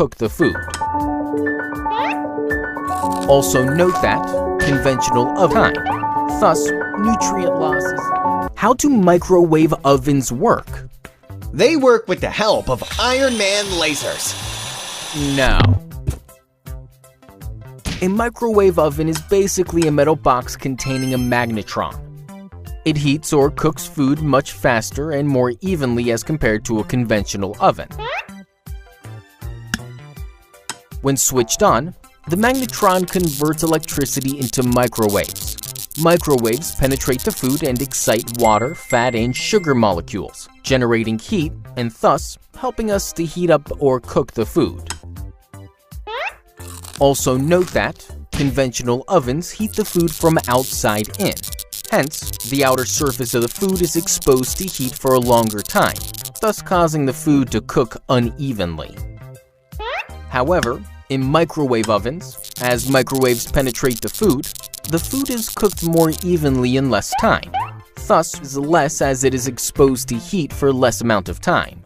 cook the food. Also note that conventional oven time, thus nutrient losses. How do microwave ovens work? They work with the help of Iron Man lasers. No. A microwave oven is basically a metal box containing a magnetron. It heats or cooks food much faster and more evenly as compared to a conventional oven. When switched on, the magnetron converts electricity into microwaves. Microwaves penetrate the food and excite water, fat, and sugar molecules, generating heat and thus helping us to heat up or cook the food. Also note that conventional ovens heat the food from outside in. Hence, the outer surface of the food is exposed to heat for a longer time, thus causing the food to cook unevenly. However, in microwave ovens, as microwaves penetrate the food is cooked more evenly in less time, thus is less as it is exposed to heat for less amount of time.